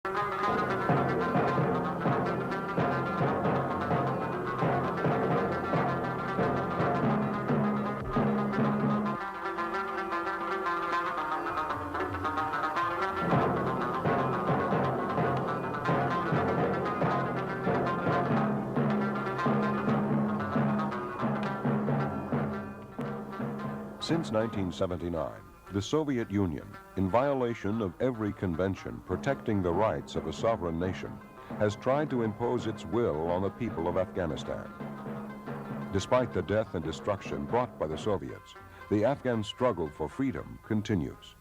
Since 1979, the Soviet Union, in violation of every convention protecting the rights of a sovereign nation, has tried to impose its will on the people of Afghanistan. Despite the death and destruction brought by the Soviets, the Afghan struggle for freedom continues.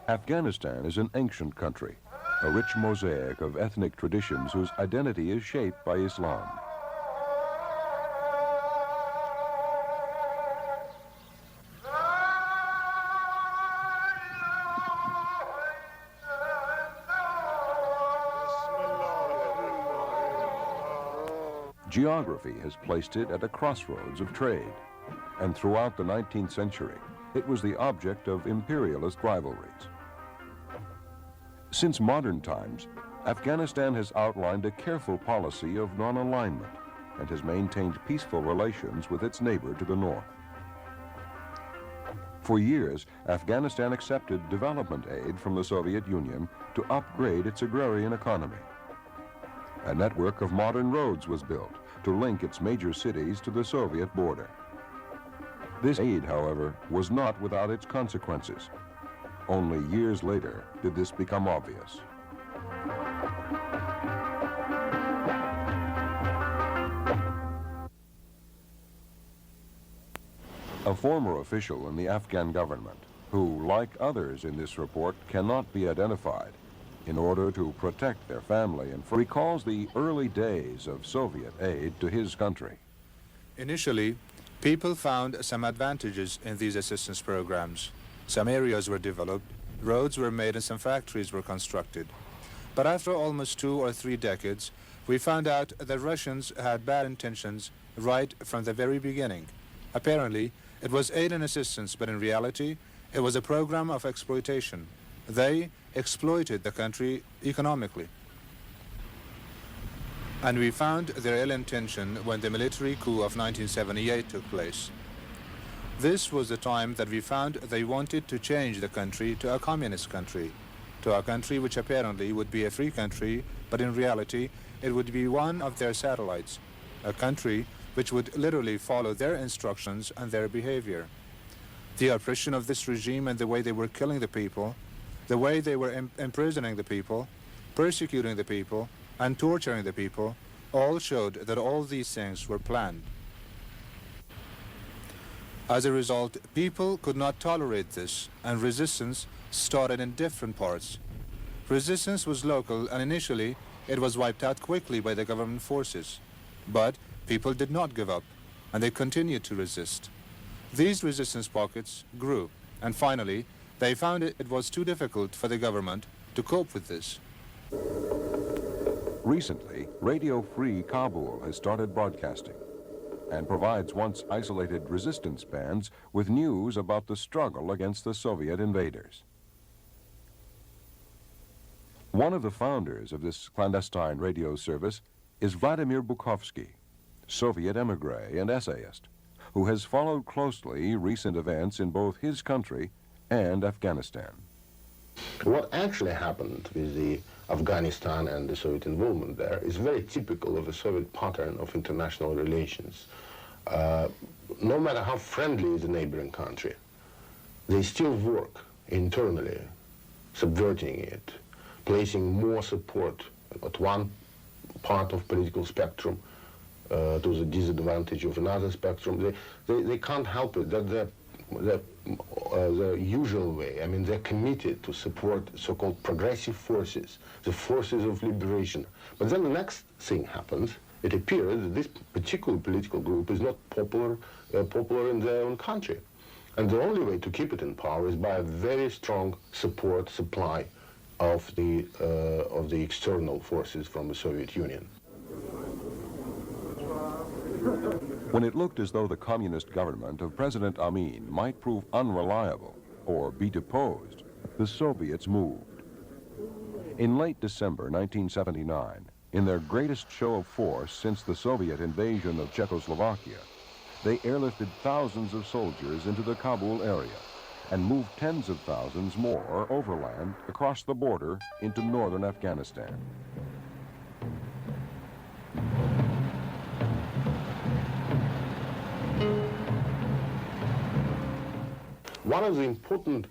Afghanistan is an ancient country, a rich mosaic of ethnic traditions whose identity is shaped by Islam. Geography has placed it at a crossroads of trade, and throughout the 19th century, it was the object of imperialist rivalries. Since modern times, Afghanistan has outlined a careful policy of non-alignment and has maintained peaceful relations with its neighbor to the north. For years, Afghanistan accepted development aid from the Soviet Union to upgrade its agrarian economy. A network of modern roads was built to link its major cities to the Soviet border. This aid, however, was not without its consequences. Only years later did this become obvious. A former official in the Afghan government, who, like others in this report, cannot be identified in order to protect their family, and recalls the early days of Soviet aid to his country. Initially, people found some advantages in these assistance programs. Some areas were developed, roads were made, and some factories were constructed. But after almost 2 or 3 decades, we found out that Russians had bad intentions right from the very beginning. Apparently, it was aid and assistance, but in reality, it was a program of exploitation. They exploited the country economically. And we found their ill intention when the military coup of 1978 took place. This was the time that we found they wanted to change the country to a communist country, to a country which apparently would be a free country, but in reality it would be one of their satellites, a country which would literally follow their instructions and their behavior. The oppression of this regime and the way they were killing the people, the way they were imprisoning the people, persecuting the people, and torturing the people, all showed that all these things were planned. As a result, people could not tolerate this, and resistance started in different parts. Resistance was local, and initially it was wiped out quickly by the government forces. But people did not give up, and they continued to resist. These resistance pockets grew, and finally they found it was too difficult for the government to cope with this. Recently, Radio Free Kabul has started broadcasting and provides once isolated resistance bands with news about the struggle against the Soviet invaders. One of the founders of this clandestine radio service is Vladimir Bukovsky, Soviet emigre and essayist, who has followed closely recent events in both his country and Afghanistan. What actually happened with the Afghanistan and the Soviet involvement there is very typical of the Soviet pattern of international relations. No matter how friendly is the neighboring country, they still work internally, subverting it, placing more support at one part of political spectrum to the disadvantage of another spectrum. They can't help it that the usual way. I mean, they're committed to support so-called progressive forces, the forces of liberation. But then the next thing happens. It appears that this particular political group is not popular in their own country. And the only way to keep it in power is by a very strong supply of the external forces from the Soviet Union. When it looked as though the communist government of President Amin might prove unreliable or be deposed, the Soviets moved. In late December 1979, in their greatest show of force since the Soviet invasion of Czechoslovakia, they airlifted thousands of soldiers into the Kabul area and moved tens of thousands more overland across the border into northern Afghanistan. One of the important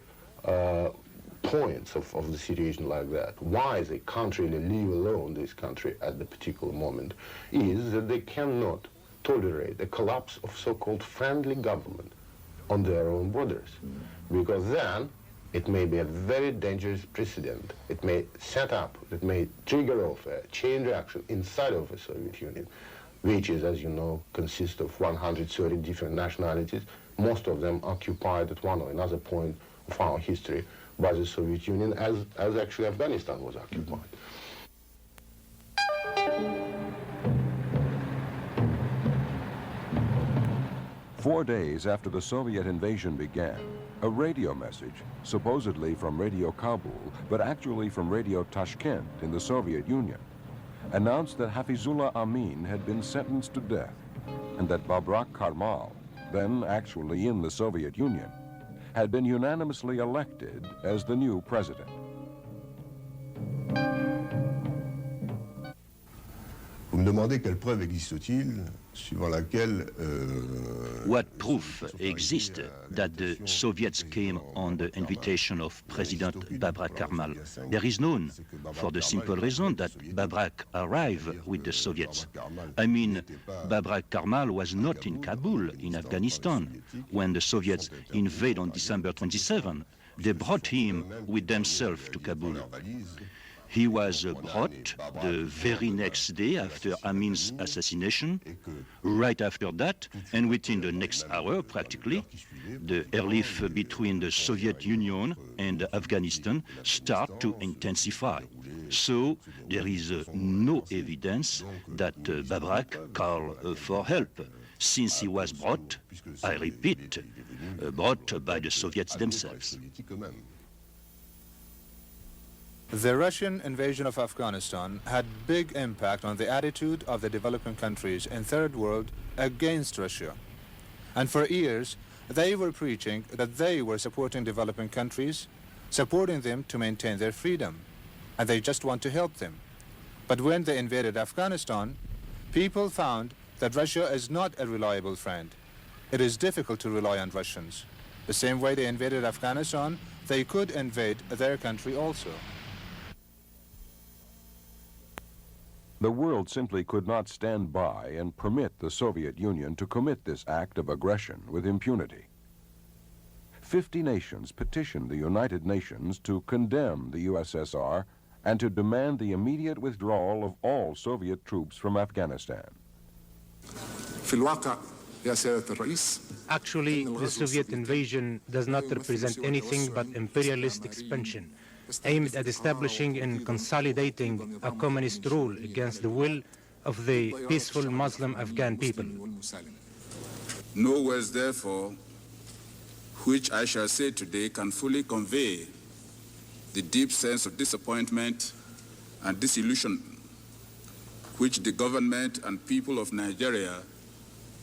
points of the situation like that, why they can't really leave alone this country at the particular moment, is that they cannot tolerate the collapse of so-called friendly government on their own borders. Because then it may be a very dangerous precedent. It may set up, it may trigger off a chain reaction inside of the Soviet Union, which is, as you know, consists of 130 different nationalities, most of them occupied at one or another point of our history by the Soviet Union, as actually Afghanistan was occupied. 4 days after the Soviet invasion began, a radio message, supposedly from Radio Kabul, but actually from Radio Tashkent in the Soviet Union, announced that Hafizullah Amin had been sentenced to death and that Babrak Karmal, then actually in the Soviet Union, had been unanimously elected as the new president. Vous me demandez quelle preuve existe-t-il suivant laquelle What proof exists that the Soviets came on the invitation of President Babrak Karmal? There is none, for the simple reason that Babrak arrived with the Soviets. I mean, Babrak Karmal was not in Kabul, in Afghanistan, when the Soviets invaded on December 27. They brought him with themselves to Kabul. He was brought the very next day after Amin's assassination. Right after that, and within the next hour practically, the airlift between the Soviet Union and Afghanistan start to intensify. So there is no evidence that Babrak called for help, since he was brought, I repeat, brought by the Soviets themselves. The Russian invasion of Afghanistan had big impact on the attitude of the developing countries in Third World against Russia. And for years, they were preaching that they were supporting developing countries, supporting them to maintain their freedom, and they just want to help them. But when they invaded Afghanistan, people found that Russia is not a reliable friend. It is difficult to rely on Russians. The same way they invaded Afghanistan, they could invade their country also. The world simply could not stand by and permit the Soviet Union to commit this act of aggression with impunity. 50 nations petitioned the United Nations to condemn the USSR and to demand the immediate withdrawal of all Soviet troops from Afghanistan. Actually, the Soviet invasion does not represent anything but imperialist expansion, aimed at establishing and consolidating a communist rule against the will of the peaceful Muslim Afghan people. No words, therefore, which I shall say today can fully convey the deep sense of disappointment and disillusion which the government and people of Nigeria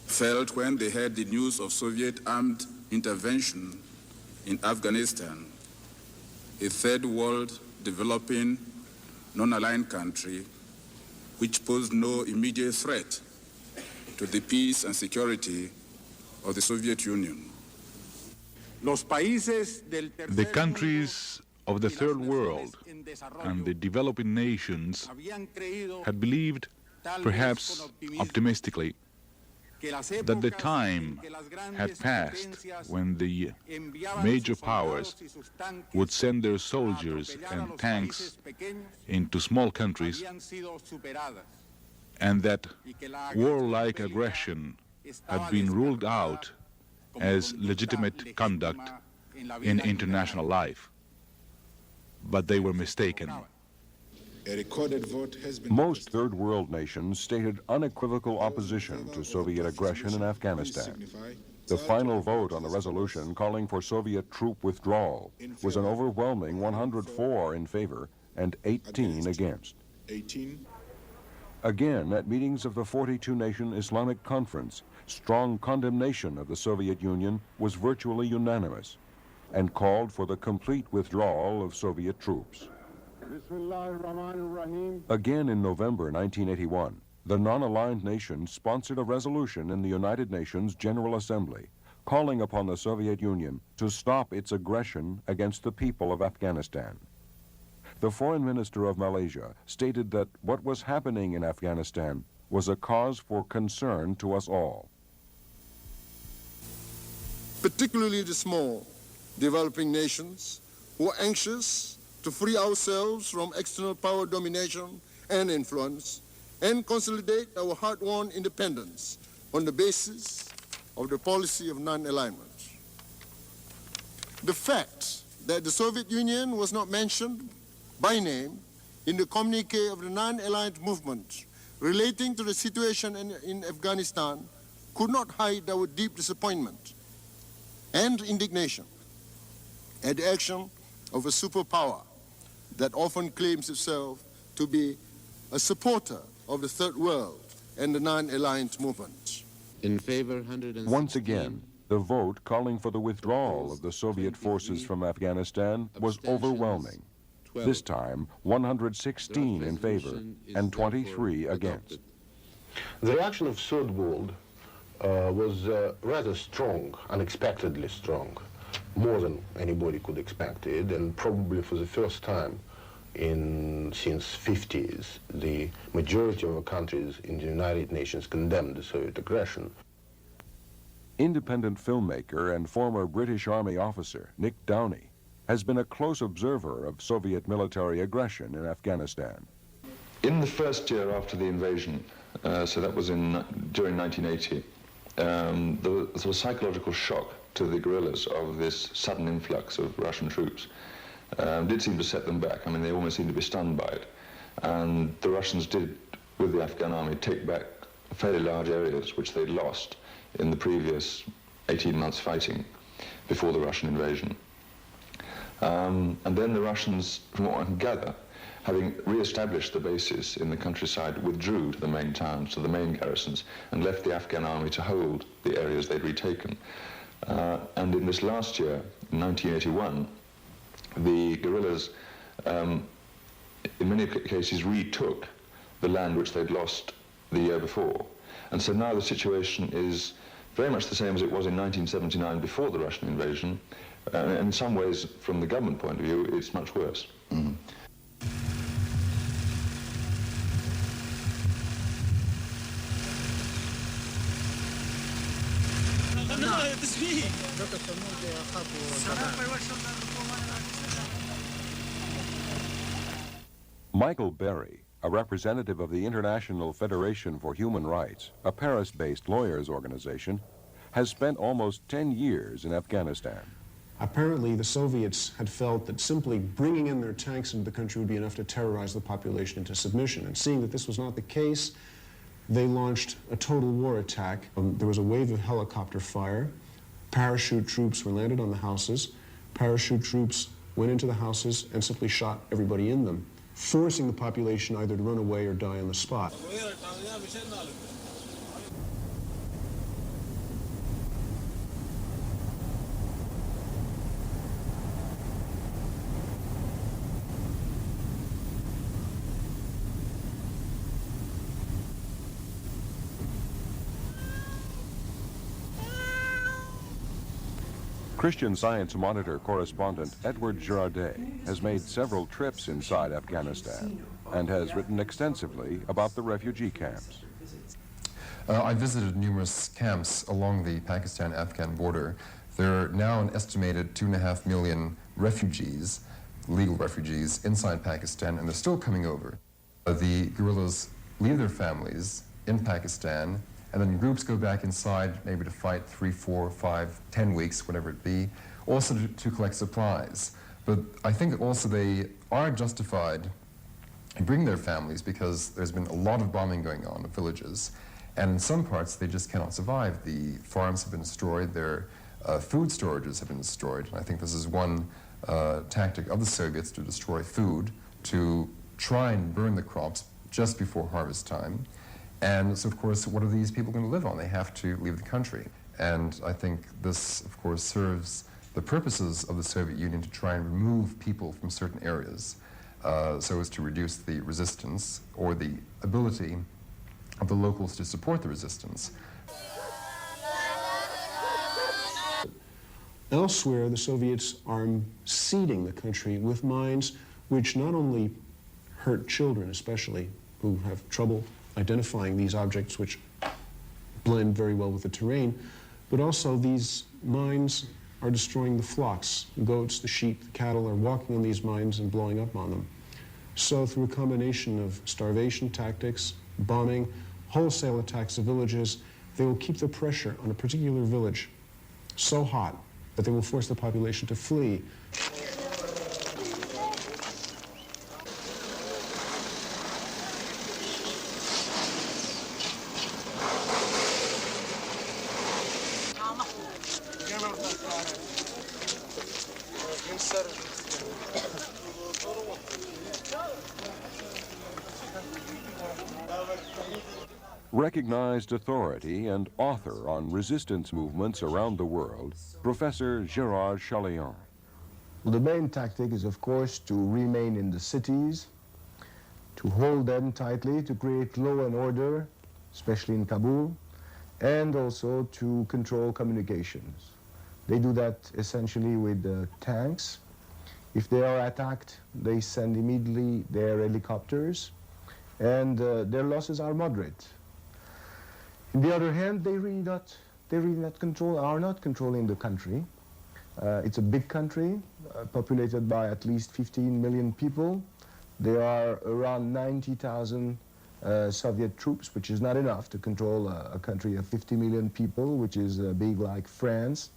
felt when they heard the news of Soviet armed intervention in Afghanistan, a third world developing non-aligned country which posed no immediate threat to the peace and security of the Soviet Union. The countries of the Third World and the developing nations had believed perhaps optimistically, that the time had passed when the major powers would send their soldiers and tanks into small countries, and that warlike aggression had been ruled out as legitimate conduct in international life. But they were mistaken. A recorded vote has been Most third world nations stated unequivocal opposition to Soviet aggression in Afghanistan. The final vote on the resolution calling for Soviet troop withdrawal was an overwhelming 104 in favor and 18 against. 18. Again, at meetings of the 42-nation Islamic Conference, strong condemnation of the Soviet Union was virtually unanimous and called for the complete withdrawal of Soviet troops. Again in November 1981, the non-aligned nations sponsored a resolution in the United Nations General Assembly calling upon the Soviet Union to stop its aggression against the people of Afghanistan. The foreign minister of Malaysia stated that what was happening in Afghanistan was a cause for concern to us all. Particularly the small developing nations who are anxious to free ourselves from external power domination and influence and consolidate our hard-won independence on the basis of the policy of non-alignment. The fact that the Soviet Union was not mentioned by name in the communique of the non-aligned movement relating to the situation in Afghanistan could not hide our deep disappointment and indignation at the action of a superpower that often claims itself to be a supporter of the Third World and the non-aligned movement. In favor, 116. Once again, the vote calling for the withdrawal of the Soviet forces from Afghanistan was overwhelming. This time, 116 in favor and 23 against. The reaction of Third World was rather strong, unexpectedly strong, more than anybody could expect it, and probably for the first time since 50s, the majority of the countries in the United Nations condemned the Soviet aggression. Independent filmmaker and former British Army officer Nick Downey has been a close observer of Soviet military aggression in Afghanistan. In the first year after the invasion, so that was during 1980, there was a psychological shock to the guerrillas of this sudden influx of Russian troops. Did seem to set them back. I mean, they almost seemed to be stunned by it. And the Russians did, with the Afghan army, take back fairly large areas which they'd lost in the previous 18 months fighting before the Russian invasion. And then the Russians, from what I can gather, having re-established the bases in the countryside, withdrew to the main towns, to the main garrisons, and left the Afghan army to hold the areas they'd retaken. And in this last year, in 1981, the guerrillas, in many cases, retook the land which they'd lost the year before. And so now the situation is very much the same as it was in 1979 before the Russian invasion. And in some ways, from the government point of view, it's much worse. Mm. Michael Berry, a representative of the International Federation for Human Rights, a Paris-based lawyers organization, has spent almost 10 years in Afghanistan. Apparently, the Soviets had felt that simply bringing in their tanks into the country would be enough to terrorize the population into submission. And seeing that this was not the case, they launched a total war attack. There was a wave of helicopter fire. Parachute troops were landed on the houses. Parachute troops went into the houses and simply shot everybody in them, forcing the population either to run away or die on the spot. Christian Science Monitor correspondent Edward Girardet has made several trips inside Afghanistan. and has written extensively about the refugee camps. I visited numerous camps along the Pakistan-Afghan border. There are now an estimated 2.5 million refugees, legal refugees, inside Pakistan, and they're still coming over. The guerrillas leave their families in Pakistan, and then groups go back inside, maybe to fight 3, 4, 5, 10 weeks, whatever it be, also to collect supplies. But I think also they are justified in bringing their families because there's been a lot of bombing going on of villages. And in some parts, they just cannot survive. The farms have been destroyed, their food storages have been destroyed. And I think this is one tactic of the Soviets to destroy food, to try and burn the crops just before harvest time. And so, of course, what are these people going to live on? They have to leave the country. And I think this, of course, serves the purposes of the Soviet Union to try and remove people from certain areas so as to reduce the resistance or the ability of the locals to support the resistance. Elsewhere, the Soviets are seeding the country with mines which not only hurt children, especially, who have trouble identifying these objects which blend very well with the terrain, but also these mines are destroying the flocks. The goats, the sheep, the cattle are walking on these mines and blowing up on them. So through a combination of starvation tactics, bombing, wholesale attacks of villages, they will keep the pressure on a particular village so hot that they will force the population to flee. Recognized authority and author on resistance movements around the world, Professor Gérard Chaleon. Well, the main tactic is, of course, to remain in the cities, to hold them tightly, to create law and order, especially in Kabul, and also to control communications. They do that essentially with tanks. If they are attacked, they send immediately their helicopters, and their losses are moderate. On the other hand, they really are not controlling the country. It's a big country, populated by at least 15 million people. There are around 90,000 Soviet troops, which is not enough to control a country of 50 million people, which is big like France.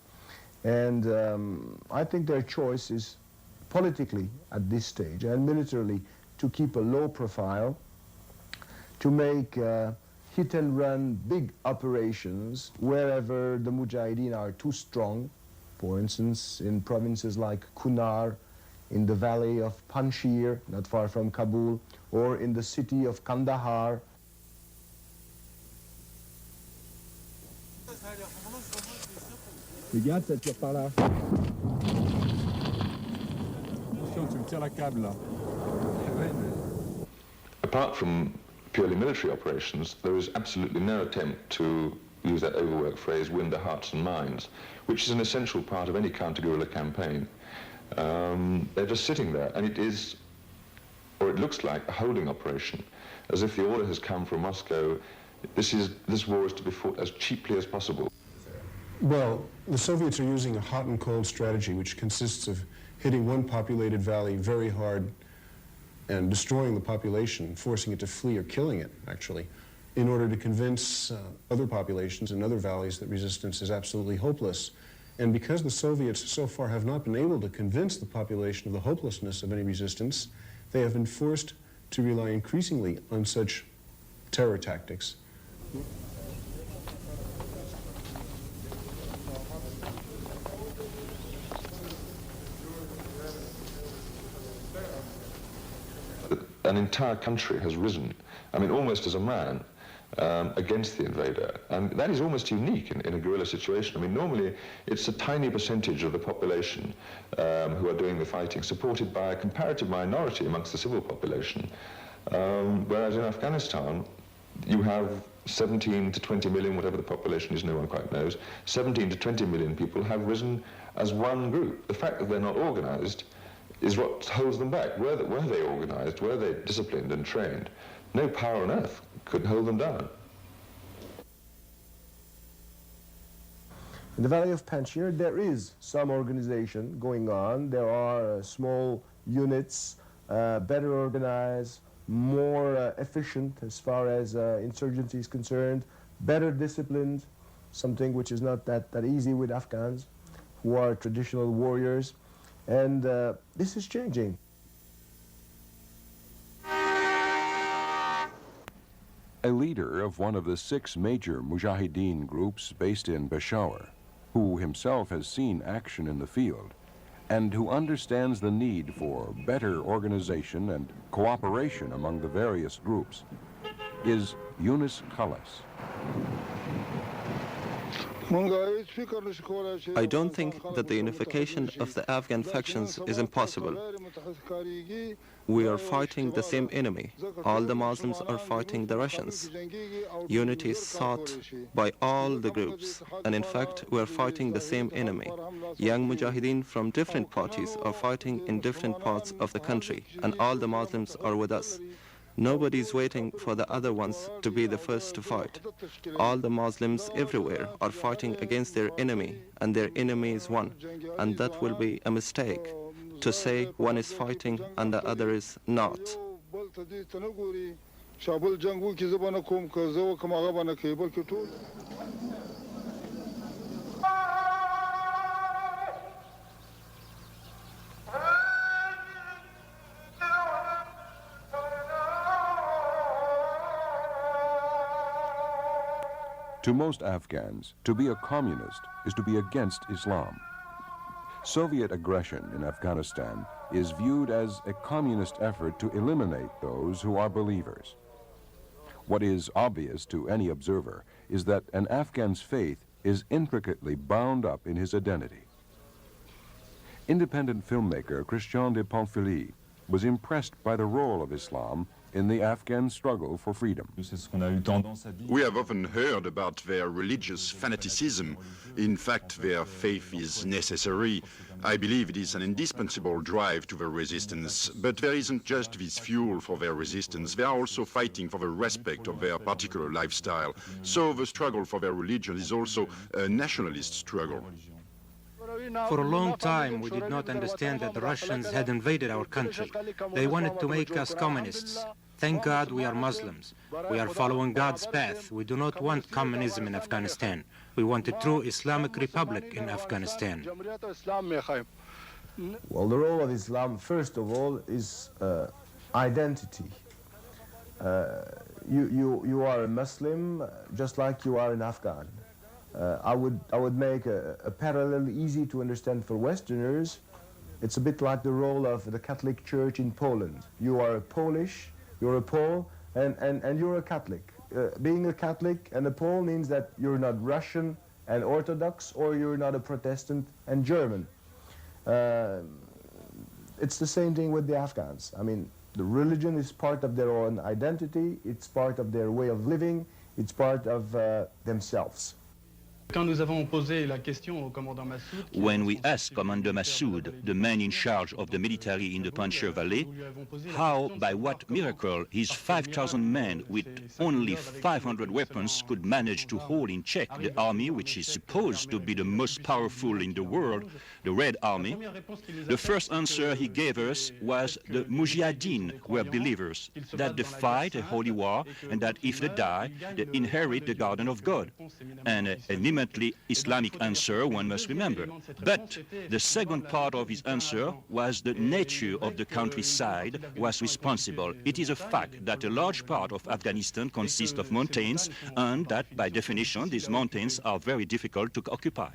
And I think their choice is politically at this stage and militarily to keep a low profile, to make hit-and-run big operations wherever the Mujahideen are too strong, for instance, in provinces like Kunar, in the valley of Panjshir, not far from Kabul, or in the city of Kandahar. Regarde, ça tire par là. Attention, tu me tires la câble là. Apart from purely military operations, there is absolutely no attempt to use that overworked phrase, win the hearts and minds, which is an essential part of any counter-guerrilla campaign. They're just sitting there, and it is, or it looks like, a holding operation, as if the order has come from Moscow. This war is to be fought as cheaply as possible. Well, the Soviets are using a hot and cold strategy, which consists of hitting one populated valley very hard and destroying the population, forcing it to flee or killing it, actually, in order to convince other populations in other valleys that resistance is absolutely hopeless. And because the Soviets so far have not been able to convince the population of the hopelessness of any resistance, they have been forced to rely increasingly on such terror tactics. An entire country has risen, I mean, almost as a man, against the invader. And that is almost unique in a guerrilla situation. I mean, normally it's a tiny percentage of the population who are doing the fighting, supported by a comparative minority amongst the civil population. Whereas in Afghanistan, you have 17 to 20 million, whatever the population is, no one quite knows, 17 to 20 million people have risen as one group. The fact that they're not organized is what holds them back. Were they organized, were they disciplined and trained, no power on earth could hold them down. In the Valley of Panjshir, there is some organization going on. There are small units, better organized, more efficient as far as insurgency is concerned, better disciplined, something which is not that easy with Afghans, who are traditional warriors. And this is changing. A leader of one of the 6 major Mujahideen groups based in Peshawar, who himself has seen action in the field, and who understands the need for better organization and cooperation among the various groups, is Yunus Khalas. I don't think that the unification of the Afghan factions is impossible. We are fighting the same enemy. All the Muslims are fighting the Russians. Unity is sought by all the groups, and in fact, we are fighting the same enemy. Young Mujahideen from different parties are fighting in different parts of the country, and all the Muslims are with us. Nobody is waiting for the other ones to be the first to fight. All the Muslims everywhere are fighting against their enemy, and their enemy is one. And that will be a mistake to say one is fighting and the other is not. To most Afghans, to be a communist is to be against Islam. Soviet aggression in Afghanistan is viewed as a communist effort to eliminate those who are believers. What is obvious to any observer is that an Afghan's faith is intricately bound up in his identity. Independent filmmaker Christian de Pamphilly was impressed by the role of Islam in the Afghan struggle for freedom. We have often heard about their religious fanaticism. In fact, their faith is necessary. I believe it is an indispensable drive to their resistance. But there isn't just this fuel for their resistance. They are also fighting for the respect of their particular lifestyle. So the struggle for their religion is also a nationalist struggle. For a long time, we did not understand that the Russians had invaded our country. They wanted to make us communists. Thank God we are Muslims. We are following God's path. We do not want communism in Afghanistan. We want a true Islamic Republic in Afghanistan. Well, the role of Islam, first of all, is identity. You are a Muslim just like you are an Afghan. I would make a parallel easy to understand for Westerners. It's a bit like the role of the Catholic Church in Poland. You are a Polish, you're a Pole, and you're a Catholic. Being a Catholic and a Pole means that you're not Russian and Orthodox, or you're not a Protestant and German. It's the same thing with the Afghans. I mean, the religion is part of their own identity, it's part of their way of living, it's part of themselves. When we asked Commander Massoud, the man in charge of the military in the Panjshir Valley, how, by what miracle, his 5,000 men with only 500 weapons could manage to hold in check the army, which is supposed to be the most powerful in the world, the Red Army, the first answer he gave us was the Mujahideen were believers, that they fight a holy war, and that if they die, they inherit the garden of God. And an eminently Islamic answer, one must remember. But the second part of his answer was the nature of the countryside was responsible. It is a fact that a large part of Afghanistan consists of mountains, and that, by definition, these mountains are very difficult to occupy.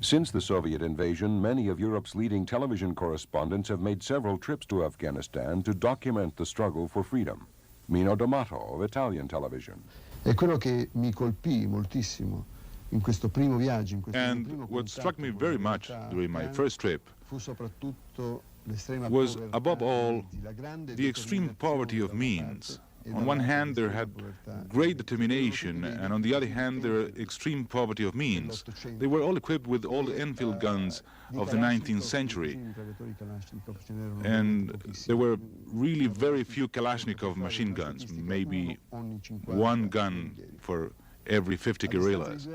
Since the Soviet invasion, many of Europe's leading television correspondents have made several trips to Afghanistan to document the struggle for freedom. Mino D'Amato of Italian television. E quello che mi colpì moltissimo in questo primo viaggio, in questo And primo what struck me contatto very con la much comunità during my afghana first trip fu soprattutto l'estrema was, povertà above all, dei mezzi, la grande the extreme poverty of determinazione means. da On one parte hand, there dell'estrema had povertà great determination, and on the other hand, their extreme poverty of means. They were all equipped with old Enfield guns of the 19th century, and there were really very few Kalashnikov machine guns, maybe one gun for every 50 guerrillas.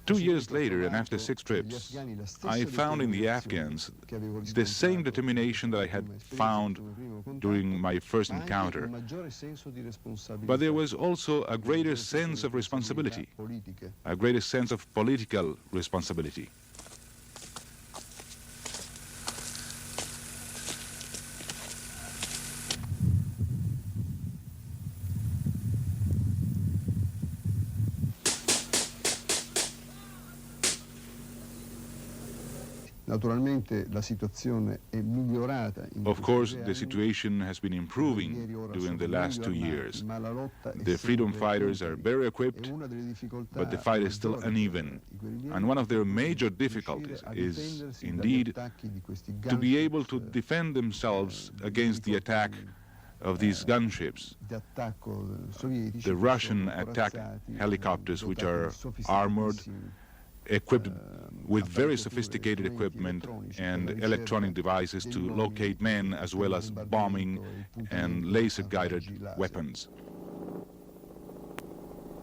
2 years later, and after 6 trips, I found in the Afghans the same determination that I had found during my first encounter. But there was also a greater sense of responsibility, a greater sense of political responsibility. Naturalmente la situazione è migliorata. Of course, the situation has been improving during the last 2 years. The freedom fighters are better equipped, but the fight is still uneven. And one of their major difficulties is, indeed, to be able to defend themselves against the attack of these gunships, the Russian attack helicopters, which are armored, equipped with very sophisticated equipment and electronic devices to locate men, as well as bombing and laser-guided weapons.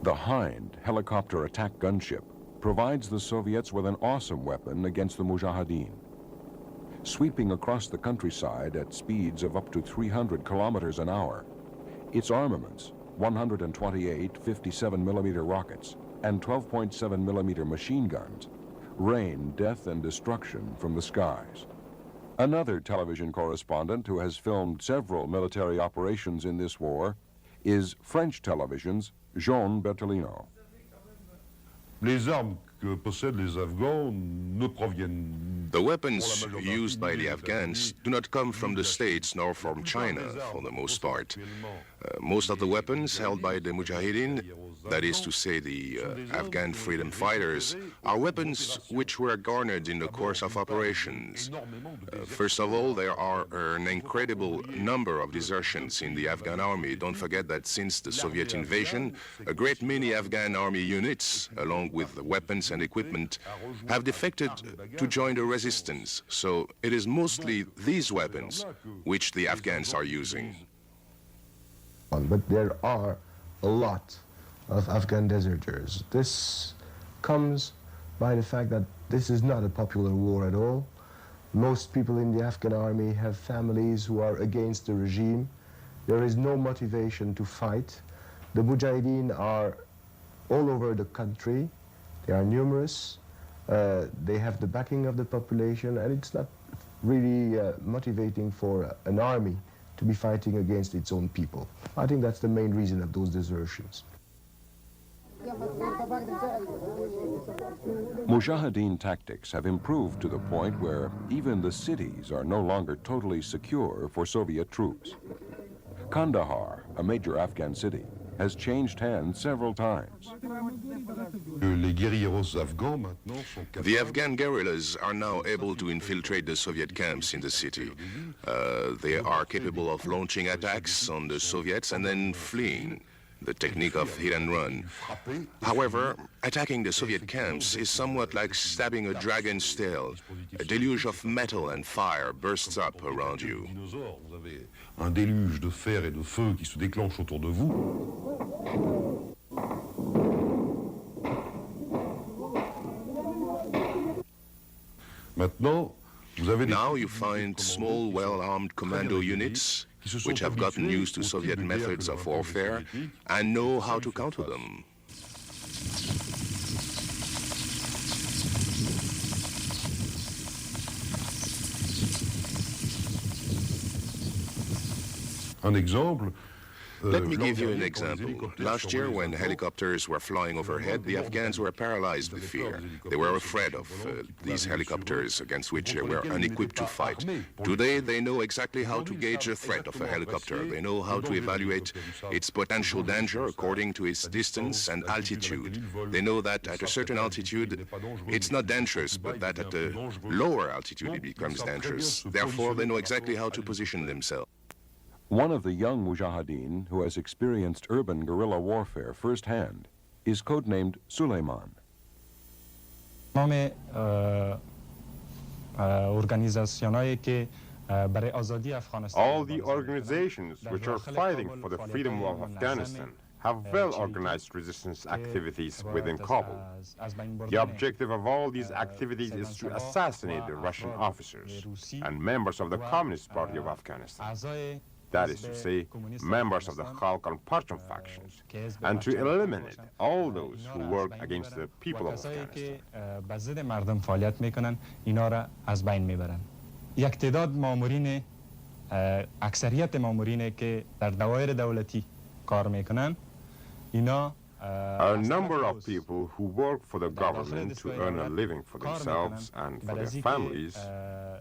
The Hind helicopter attack gunship provides the Soviets with an awesome weapon against the Mujahideen. Sweeping across the countryside at speeds of up to 300 kilometers an hour, its armaments, 128 57mm rockets, and 12.7mm machine guns rain death and destruction from the skies. Another television correspondent who has filmed several military operations in this war is French television's Jean Bertolino. Les armes que possèdent les Afghans ne proviennent. The weapons used by the Afghans do not come from the States nor from China, for the most part. Most of the weapons held by the Mujahideen, that is to say the Afghan freedom fighters, are weapons which were garnered in the course of operations. First of all, there are an incredible number of desertions in the Afghan army. Don't forget that since the Soviet invasion, a great many Afghan army units, along with the weapons and equipment, have defected to join the resistance. So it is mostly these weapons which the Afghans are using. But there are a lot of Afghan deserters. This comes by the fact that this is not a popular war at all. Most people in the Afghan army have families who are against the regime. There is no motivation to fight. The Mujahideen are all over the country. They are numerous. They have the backing of the population, and it's not really motivating for an army to be fighting against its own people. I think that's the main reason of those desertions. Mujahideen tactics have improved to the point where even the cities are no longer totally secure for Soviet troops. Kandahar, a major Afghan city, has changed hands several times. The Afghan guerrillas are now able to infiltrate the Soviet camps in the city. They are capable of launching attacks on the Soviets and then fleeing, the technique of hit and run. However, attacking the Soviet camps is somewhat like stabbing a dragon's tail. A deluge of metal and fire bursts up around you. Un déluge de fer et de feu qui se déclenche autour de vous. Now you find small, well-armed commando units which have gotten used to Soviet methods of warfare and know how to counter them. Un exemple, Let me give you an example. Last year, when helicopters were flying overhead, the Afghans were paralyzed with fear. They were afraid of these helicopters against which they were unequipped to fight. Today, they know exactly how to gauge the threat of a helicopter. They know how to evaluate its potential danger according to its distance and altitude. They know that at a certain altitude, it's not dangerous, but that at a lower altitude, it becomes dangerous. Therefore, they know exactly how to position themselves. One of the young mujahideen who has experienced urban guerrilla warfare firsthand is codenamed Suleiman. All the organizations which are fighting for the freedom of Afghanistan have well-organized resistance activities within Kabul. The objective of all these activities is to assassinate the Russian officers and members of the Communist Party of Afghanistan. That is to say, members of the Khalq and Parcham factions, and to eliminate all those who work against the people of Afghanistan. اکثریت مامورینه که در دوائر دولتی کار میکنن اینا A number of people who work for the government to earn a living for themselves and for their families,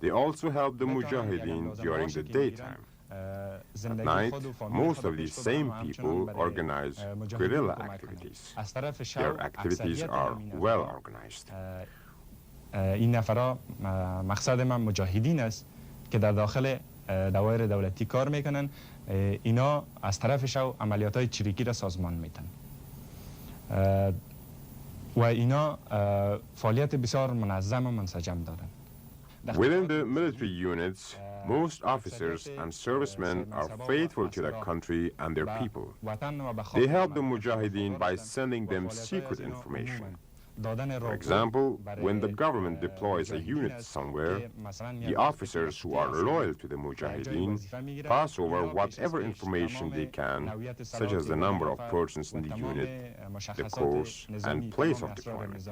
they also help the mujahideen during the daytime. At night, most of these same people organize guerrilla activities. Their activities are well organized. این نفرا مقصد من مجاهدین است که در داخل دوائر دولتی کار میکنن. اینا از طرف شو عملیات‌های چریکی را سازمان میدن و اینا فعالیت بسیار منظم و منسجم دارن. Within the military units, most officers and servicemen are faithful to their country and their people. They help the mujahideen by sending them secret information. For example, when the government deploys a unit somewhere, the officers who are loyal to the mujahideen pass over whatever information they can, such as the number of persons in the unit, the course, and place of deployment.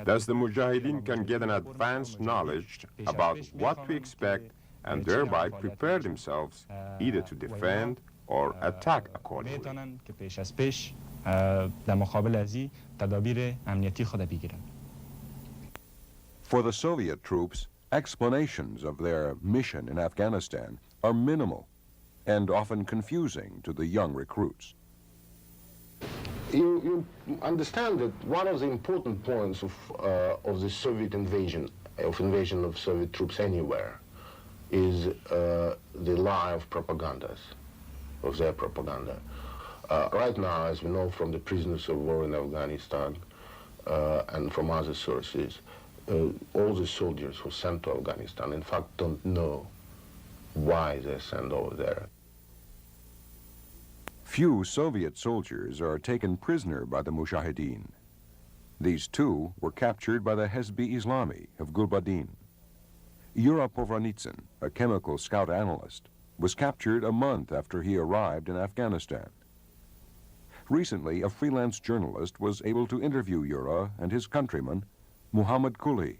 Thus, the mujahideen can get an advanced knowledge about what to expect and thereby prepare themselves either to defend or attack accordingly. For the Soviet troops, explanations of their mission in Afghanistan are minimal and often confusing to the young recruits. You understand that one of the important points of the Soviet invasion of Soviet troops anywhere, is the lie of propagandas, of their propaganda. Right now, as we know from the prisoners of war in Afghanistan and from other sources, all the soldiers who sent to Afghanistan, in fact, don't know why they're sent over there. Few Soviet soldiers are taken prisoner by the Mujahideen. These two were captured by the Hezb-e Islami of Gulbuddin. Yura Povranitsyn, a chemical scout analyst, was captured a month after he arrived in Afghanistan. Recently, a freelance journalist was able to interview Yura and his countryman, Muhammad Kuli,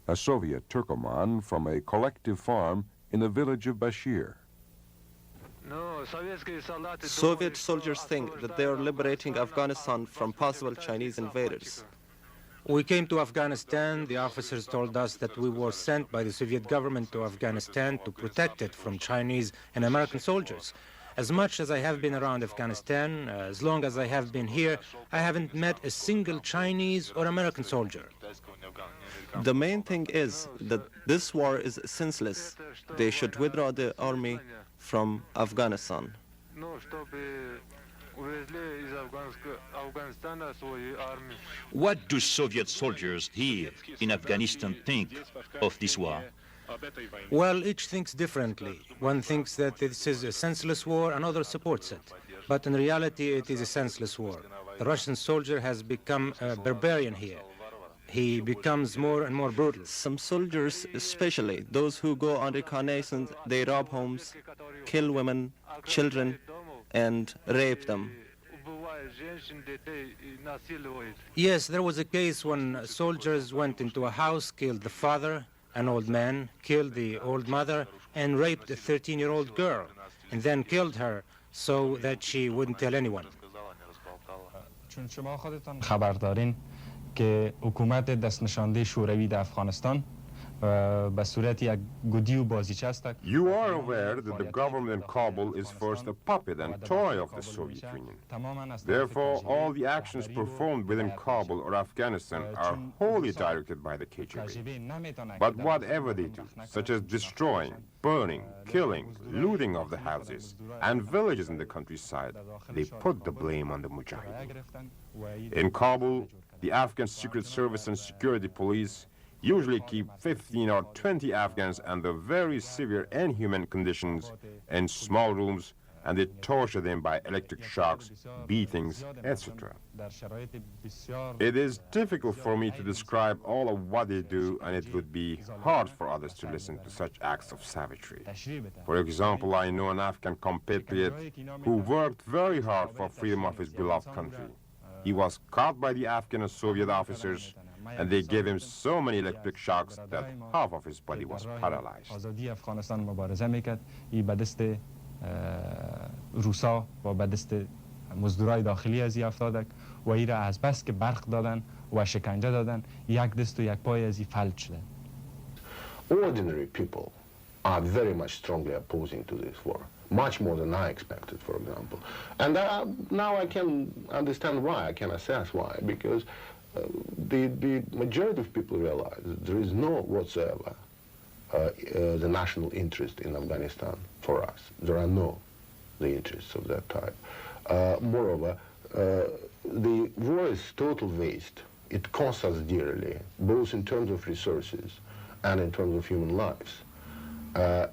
a Soviet Turkoman from a collective farm in the village of Bashir. Soviet soldiers think that they are liberating Afghanistan from possible Chinese invaders. We came to Afghanistan. The officers told us that we were sent by the Soviet government to Afghanistan to protect it from Chinese and American soldiers. As much as I have been around Afghanistan, as long as I have been here, I haven't met a single Chinese or American soldier. The main thing is that this war is senseless. They should withdraw the army from Afghanistan. What do Soviet soldiers here in Afghanistan think of this war? Well, each thinks differently. One thinks that this is a senseless war, another supports it. But in reality, it is a senseless war. The Russian soldier has become a barbarian here. He becomes more and more brutal. Some soldiers, especially those who go on reconnaissance, they rob homes, kill women, children, and rape them. Yes, there was a case when soldiers went into a house, killed the father, an old man, killed the old mother, and raped a 13-year-old girl, and then killed her so that she wouldn't tell anyone. چون شما خودتان خبر دارین که حکومت دست نشانده شوروی در افغانستان به صورت یک گودی و بازیچه است. You are aware that the government in Kabul is first a puppet and toy of the Soviet Union. Therefore, all the actions performed within Kabul or Afghanistan are wholly directed by the KGB. But whatever they do, such as destroying, burning, killing, looting of the houses and villages in the countryside, they put the blame on the Mujahideen. In Kabul, the Afghan Secret Service and security police usually keep 15 or 20 Afghans under very severe inhuman conditions in small rooms, and they torture them by electric shocks, beatings, etc. It is difficult for me to describe all of what they do, and it would be hard for others to listen to such acts of savagery. For example, I know an Afghan compatriot who worked very hard for freedom of his beloved country. He was caught by the Afghan and Soviet officers, and they gave him so many electric shocks that half of his body was paralyzed. آزادی افغانستان مبارزه میکرد. این به دست روسا و به دست مزدورای داخلی از این افتادک و این را از بس که برق دادن و شکنجه دادن یک دست و یک پای از این فلج شده. Ordinary people are very much strongly opposing to this war, much more than I expected, for example. And now I can understand why, I can assess why, because the majority of people realize that there is no whatsoever the national interest in Afghanistan for us. There are no the interests of that type. Moreover, the war is total waste. It costs us dearly, both in terms of resources and in terms of human lives.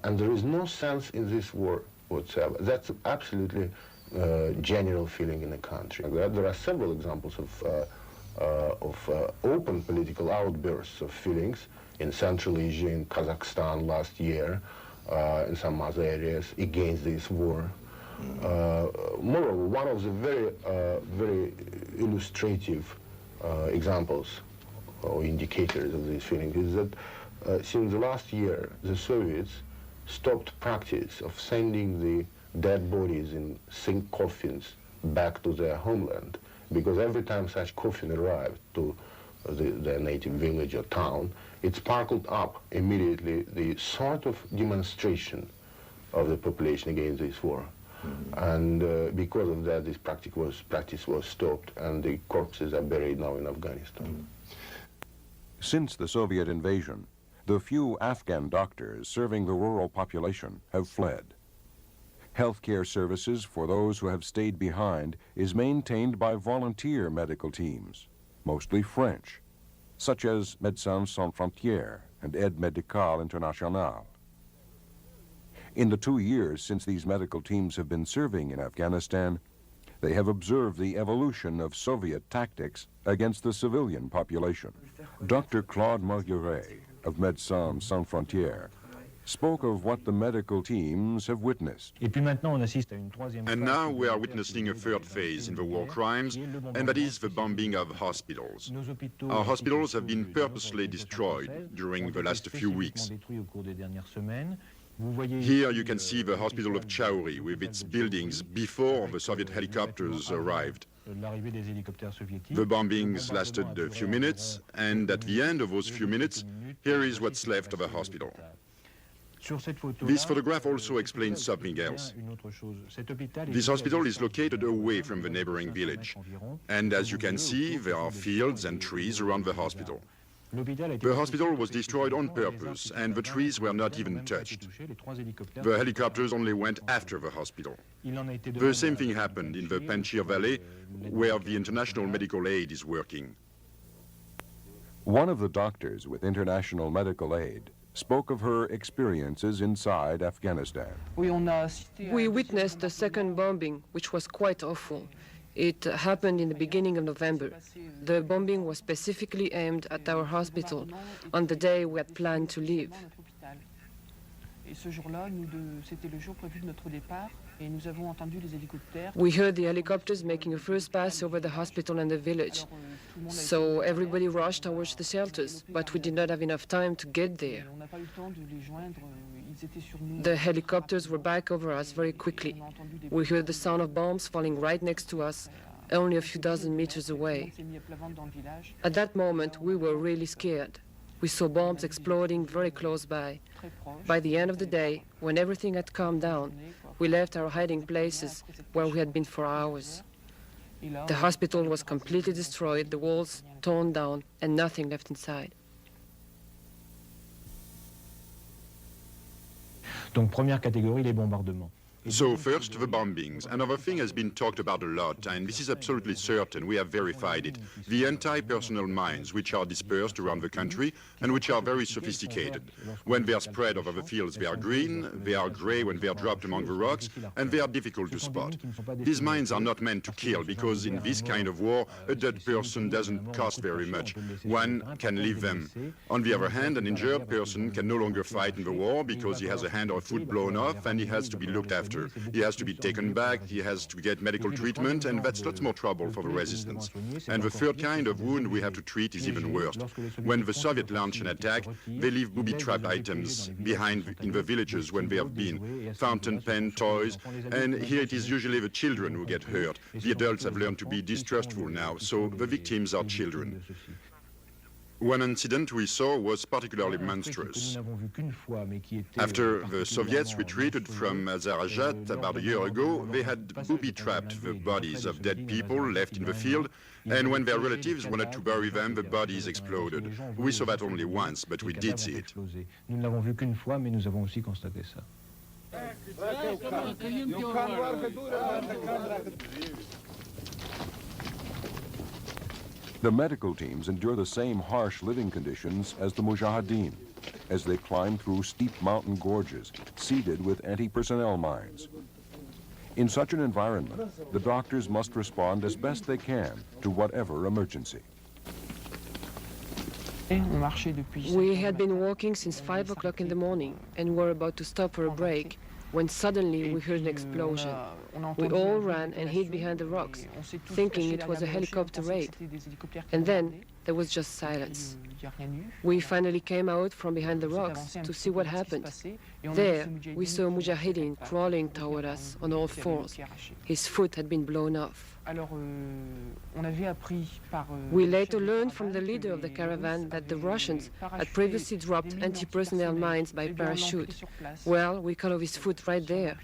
And there is no sense in this war whatsoever. That's absolutely general feeling in the country. There are several examples of open political outbursts of feelings in Central Asia, in Kazakhstan last year, in some other areas against this war. Moreover, one of the very illustrative examples or indicators of this feeling is that since the last year, the Soviets stopped practice of sending the dead bodies in zinc coffins back to their homeland, because every time such coffin arrived to their native village or town, it sparkled up immediately the sort of demonstration of the population against this war. And because of that, this practice was stopped, and the corpses are buried now in Afghanistan. Since the Soviet invasion, the few Afghan doctors serving the rural population have fled. Healthcare services for those who have stayed behind is maintained by volunteer medical teams, mostly French, such as Médecins Sans Frontières and Aide Médicale Internationale. In the 2 years since these medical teams have been serving in Afghanistan, they have observed the evolution of Soviet tactics against the civilian population. Dr. Claude Maluret of Médecins Sans Frontières spoke of what the medical teams have witnessed. And now we are witnessing a third phase in the war crimes, and that is the bombing of hospitals. Our hospitals have been purposely destroyed during the last few weeks. Here you can see the hospital of Chowri with its buildings before the Soviet helicopters arrived. The bombings lasted a few minutes, and at the end of those few minutes, here is what's left of the hospital. This photograph also explains something else. This hospital is located away from the neighboring village, and as you can see, there are fields and trees around the hospital. The hospital was destroyed on purpose, and the trees were not even touched. The helicopters only went after the hospital. The same thing happened in the Panjshir Valley, where the international medical aid is working. One of the doctors with international medical aid spoke of her experiences inside Afghanistan. We witnessed the second bombing, which was quite awful. It happened in the beginning of November. The bombing was specifically aimed at our hospital on the day we had planned to leave. We heard the helicopters making a first pass over the hospital and the village. So everybody rushed towards the shelters, but we did not have enough time to get there. The helicopters were back over us very quickly. We heard the sound of bombs falling right next to us, only a few dozen meters away. At that moment, we were really scared. We saw bombs exploding very close by. By the end of the day, when everything had calmed down, we left our hiding places where we had been for hours. The hospital was completely destroyed, the walls torn down, and nothing left inside. Donc première catégorie, les bombardements. So first, the bombings. Another thing has been talked about a lot, and this is absolutely certain, we have verified it. The anti-personnel mines, which are dispersed around the country and which are very sophisticated. When they are spread over the fields, they are green, they are gray when they are dropped among the rocks, and they are difficult to spot. These mines are not meant to kill, because in this kind of war, a dead person doesn't cost very much. One can leave them. On the other hand, an injured person can no longer fight in the war because he has a hand or a foot blown off and he has to be looked after. He has to be taken back, he has to get medical treatment, and that's lots more trouble for the resistance. And the third kind of wound we have to treat is even worse. When the Soviets launch an attack, they leave booby-trap items behind in the villages when they have been. Fountain pen, toys, and here it is usually the children who get hurt. The adults have learned to be distrustful now, so the victims are children. One incident we saw was particularly monstrous. After the Soviets retreated from Zarajat about a year ago, they had booby-trapped the bodies of dead people left in the field, and when their relatives wanted to bury them, the bodies exploded. We saw that only once, but we did see it. Nous ne l'avons vu qu'une fois, mais nous avons aussi constaté ça. The medical teams endure the same harsh living conditions as the Mujahideen as they climb through steep mountain gorges seeded with anti-personnel mines. In such an environment, the doctors must respond as best they can to whatever emergency. We had been walking since 5 o'clock in the morning and were about to stop for a break when suddenly we heard an explosion. We all ran and hid behind the rocks, thinking it was a helicopter raid. And then there was just silence. We finally came out from behind the rocks to see what happened. There, we saw Mujahideen crawling toward us on all fours. His foot had been blown off. We later learned from the leader of the caravan that the Russians had previously dropped anti-personnel mines by parachute. Well, we cut off his foot right there.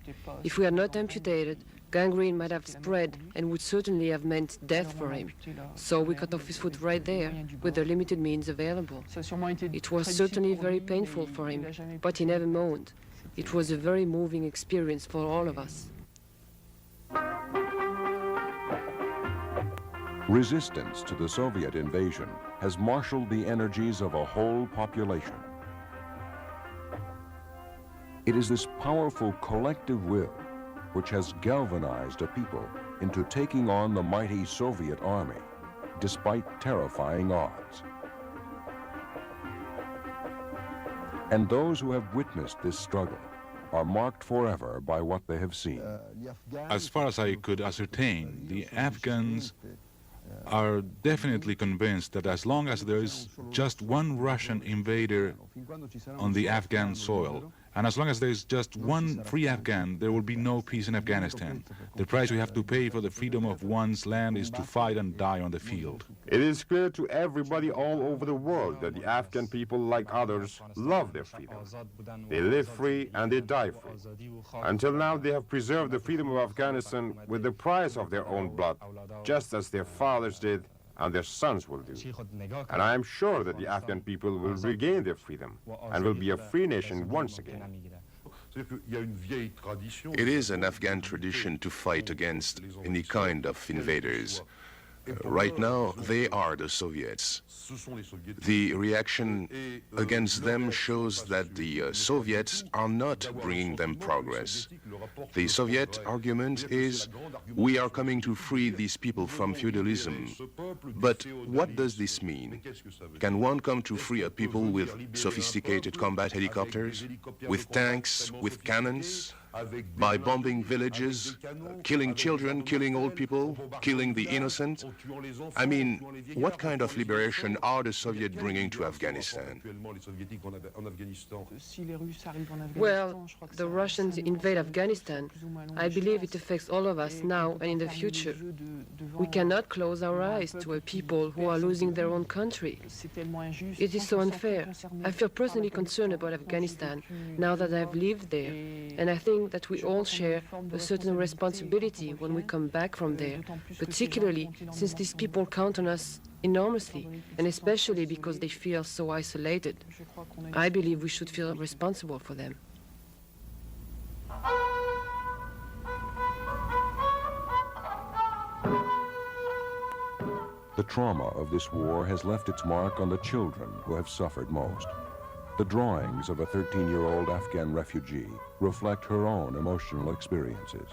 If we had not amputated, gangrene might have spread and would certainly have meant death for him. So we cut off his foot right there with the limited means available. It was certainly very painful for him, but he never moaned. It was a very moving experience for all of us. Resistance to the Soviet invasion has marshaled the energies of a whole population. It is this powerful collective will which has galvanized a people into taking on the mighty Soviet army, despite terrifying odds. And those who have witnessed this struggle are marked forever by what they have seen. As far as I could ascertain, the Afghans are definitely convinced that as long as there is just one Russian invader on the Afghan soil, and as long as there is just one free Afghan, there will be no peace in Afghanistan. The price we have to pay for the freedom of one's land is to fight and die on the field. It is clear to everybody all over the world that the Afghan people, like others, love their freedom. They live free and they die free. Until now, they have preserved the freedom of Afghanistan with the price of their own blood, just as their fathers did and their sons will do. And I am sure that the Afghan people will regain their freedom and will be a free nation once again. It is an Afghan tradition to fight against any kind of invaders. Right now, they are the Soviets. The reaction against them shows that the Soviets are not bringing them progress. The Soviet argument is, we are coming to free these people from feudalism. But what does this mean? Can one come to free a people with sophisticated combat helicopters, with tanks, with cannons? by bombing villages, killing children, killing old people, killing the innocent. I mean, what kind of liberation are the Soviets bringing to Afghanistan? Well, the Russians invade Afghanistan. I believe it affects all of us now and in the future. We cannot close our eyes to a people who are losing their own country. It is so unfair. I feel personally concerned about Afghanistan now that I've lived there, and I think that we all share a certain responsibility when we come back from there, particularly since these people count on us enormously, and especially because they feel so isolated. I believe we should feel responsible for them. The trauma of this war has left its mark on the children who have suffered most. The drawings of a 13-year-old Afghan refugee reflect her own emotional experiences.